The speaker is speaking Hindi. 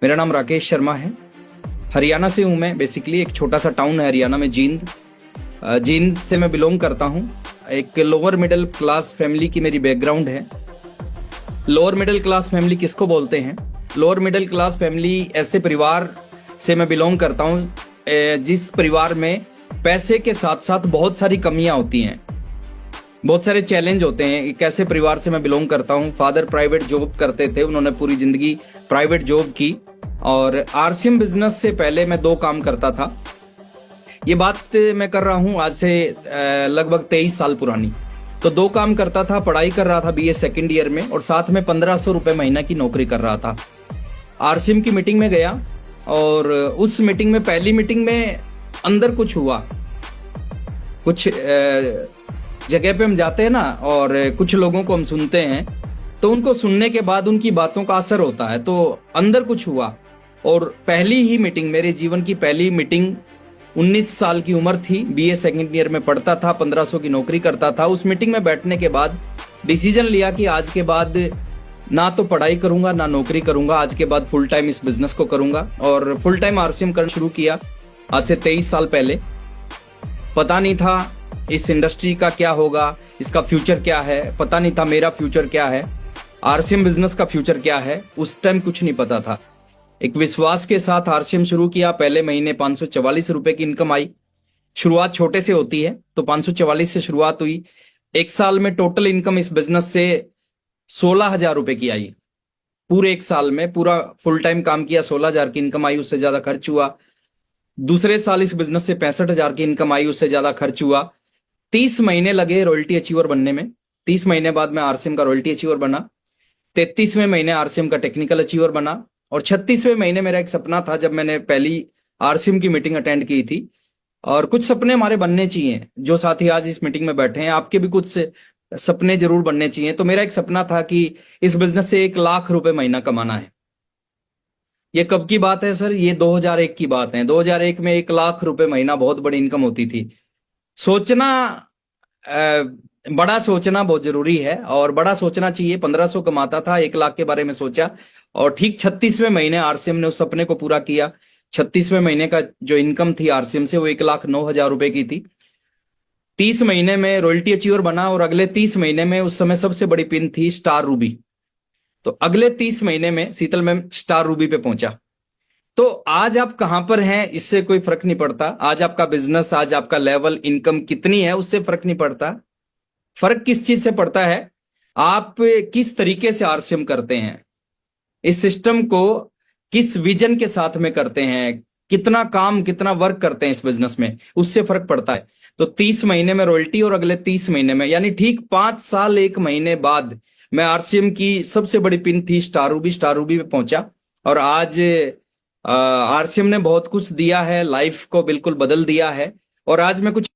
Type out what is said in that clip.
मेरा नाम राकेश शर्मा है। हरियाणा से हूँ मैं। बेसिकली एक छोटा सा टाउन है हरियाणा में, जींद। जींद से मैं बिलोंग करता हूँ। एक लोअर मिडिल क्लास फैमिली की मेरी बैकग्राउंड है। लोअर मिडिल क्लास फैमिली किसको बोलते हैं? लोअर मिडिल क्लास फैमिली ऐसे परिवार से मैं बिलोंग करता हूँ जिस परिवार में पैसे के साथ साथ बहुत सारी कमियां होती हैं, बहुत सारे चैलेंज होते हैं। एक ऐसे परिवार से मैं बिलोंग करता हूँ। फादर प्राइवेट जॉब करते थे, उन्होंने पूरी जिंदगी प्राइवेट जॉब की और आरसीएम बिजनेस से पहले मैं 2 काम करता था। ये बात मैं कर रहा हूँ आज से लगभग 23 साल पुरानी। तो 2 काम करता था, पढ़ाई कर रहा था बीए सेकंड ईयर में और साथ में 1500 रुपए महीना की नौकरी कर रहा था। आरसीएम की मीटिंग में गया और उस मीटिंग में, पहली मीटिंग में अंदर कुछ हुआ। कुछ जगह पे हम जाते हैं ना और कुछ लोगों को हम सुनते हैं, तो उनको सुनने के बाद उनकी बातों का असर होता है। तो अंदर कुछ हुआ और पहली ही मीटिंग, मेरे जीवन की पहली मीटिंग, 19 साल की उम्र थी, बीए सेकंड ईयर में पढ़ता था, 1500 की नौकरी करता था। उस मीटिंग में बैठने के बाद डिसीजन लिया कि आज के बाद ना तो पढ़ाई करूंगा ना नौकरी करूंगा, आज के बाद फुल टाइम इस बिजनेस को करूंगा। और फुल टाइम आरसीएम करना शुरू किया आज से 23 साल पहले। पता नहीं था इस इंडस्ट्री का क्या होगा, इसका फ्यूचर क्या है, पता नहीं था मेरा फ्यूचर क्या है, आरसीएम बिजनेस का फ्यूचर क्या है, उस टाइम कुछ नहीं पता था। एक विश्वास के साथ आरसीएम शुरू किया। पहले महीने 544 रुपए की इनकम आई। शुरुआत छोटे से होती है, तो 544 से शुरुआत हुई। 1 साल में टोटल इनकम इस बिजनेस से 16,000 रुपए की आई। पूरे 1 साल में पूरा फुल टाइम काम किया, 16,000 की इनकम आई, उससे ज्यादा खर्च हुआ। दूसरे साल इस बिजनेस से 65,000 की इनकम आई, उससे ज्यादा खर्च हुआ। 30 महीने लगे रॉयल्टी अचीवर बनने में। 30 महीने बाद मैं आरसीएम का रॉयल्टी अचीवर बना। 33वें महीने आरसीएम का टेक्निकल अचीवर बना और 36वें महीने मेरा एक सपना था, जब मैंने पहली आरसीएम की मीटिंग अटेंड की थी। और कुछ सपने हमारे बनने चाहिए। जो साथी आज इस मीटिंग में बैठे हैं, आपके भी कुछ सपने जरूर बनने चाहिए। तो मेरा एक सपना था कि इस बिजनेस से 1 लाख रुपए महीना कमाना है। ये कब की बात है सर? ये 2001 की बात है। 2001 में 1 लाख रुपए महीना बहुत बड़ी इनकम होती थी। सोचना, बड़ा सोचना बहुत जरूरी है और बड़ा सोचना चाहिए। 1500 कमाता था, 1 लाख के बारे में सोचा और ठीक 36वें महीने आरसीएम ने उस सपने को पूरा किया। 36वें महीने का जो इनकम थी आरसीएम से, वो 1,09,000 रुपए की थी। 30 महीने में रॉयल्टी अचीवर बना और अगले 30 महीने में, उस समय सबसे बड़ी पिन थी स्टार रूबी। तो अगले 30 महीने में शीतल मैम स्टार रूबी पे पहुंचा। तो आज आप कहां पर हैं इससे कोई फर्क नहीं पड़ता। आज आपका बिजनेस, आज आपका लेवल, इनकम कितनी है, उससे फर्क नहीं पड़ता। फर्क किस चीज से पड़ता है? आप किस तरीके से आरसीएम करते हैं, इस सिस्टम को किस विजन के साथ में करते हैं, कितना काम, कितना वर्क करते हैं इस बिजनेस में, उससे फर्क पड़ता है। तो 30 महीने में रॉयल्टी और अगले 30 महीने में, यानी ठीक 5 साल 1 महीने बाद मैं आरसीएम की सबसे बड़ी पिन थी स्टार रूबी पे पहुंचा। और आज आरसीएम ने बहुत कुछ दिया है, लाइफ को बिल्कुल बदल दिया है। और आज मैं कुछ